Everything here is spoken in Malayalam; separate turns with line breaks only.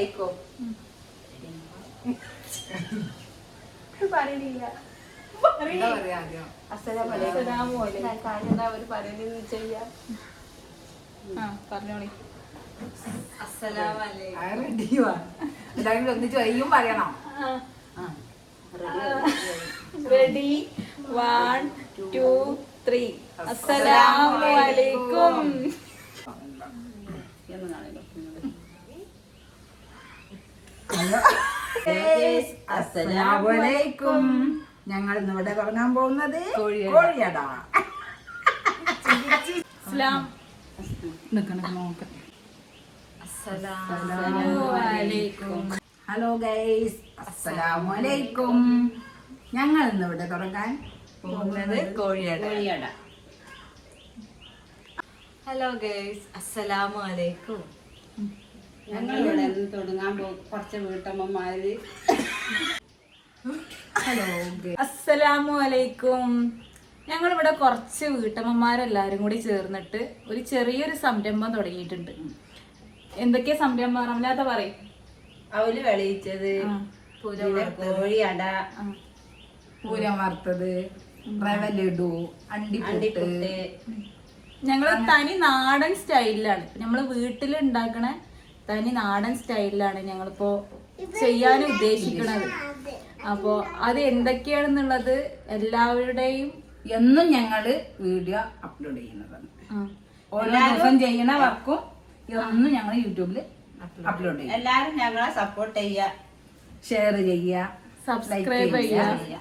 അലൈക്കും.
പറയണില്ല. പറഞ്ഞോളി.
ഒന്നിച്ച് വയ്യും പറയണം.
റെഡി 1 2 3. അസ്സലാമു അലൈക്കും.
അസ്സലാമലൈക്കും. ഞങ്ങൾ ഇന്നിവിടെ തുടങ്ങാൻ പോകുന്നത് കോഴിയട. ഹലോ ഗൈസ്, അസ്സലാമലൈക്കും. ഞങ്ങൾ ഇന്നിവിടെ തുടങ്ങാൻ പോകുന്നത് കോഴിയട.
ഹലോ ഗൈസ്, അസ്സലാമു അലൈക്കും.
ഞങ്ങളിവിടെ തുടങ്ങാൻ കുറച്ച് വീട്ടമ്മമാര്.
ഹലോ
അസ്സലാമു അലൈക്കും. ഞങ്ങളിവിടെ കുറച്ച് വീട്ടമ്മമാരെല്ലാരും കൂടി ചേർന്നിട്ട് ഒരു ചെറിയൊരു സംരംഭം തുടങ്ങിയിട്ടുണ്ട്. എന്തൊക്കെയാ സംരംഭം റംലാത്ത പറയും?
അവല് വെളിയിച്ചത്, കോഴിയട,
പൂരം വറുത്തത്, റവ ലഡു, അണ്ടിപ്പുട്ട്.
ഞങ്ങള് തനി നാടൻ സ്റ്റൈലിലാണ്, നമ്മള് വീട്ടിൽ ഉണ്ടാക്കണ തനി നാടൻ സ്റ്റൈലിലാണ് ഞങ്ങളിപ്പോ ചെയ്യാൻ ഉദ്ദേശിക്കുന്നത്. അപ്പോ അത് എന്തൊക്കെയാണെന്നുള്ളത് എല്ലാവരുടെയും
എന്നും ഞങ്ങള് വീഡിയോ അപ്ലോഡ് ചെയ്യുന്നതാണ്. ഓരോ ദിവസം ചെയ്യണ വർക്കും എന്നും ഞങ്ങൾ യൂട്യൂബില് അപ്ലോഡ് ചെയ്യും.
എല്ലാരും ഞങ്ങളെ സപ്പോർട്ട് ചെയ്യുക,
ഷെയർ ചെയ്യുക,
സബ്സ്ക്രൈബ് ചെയ്യുക.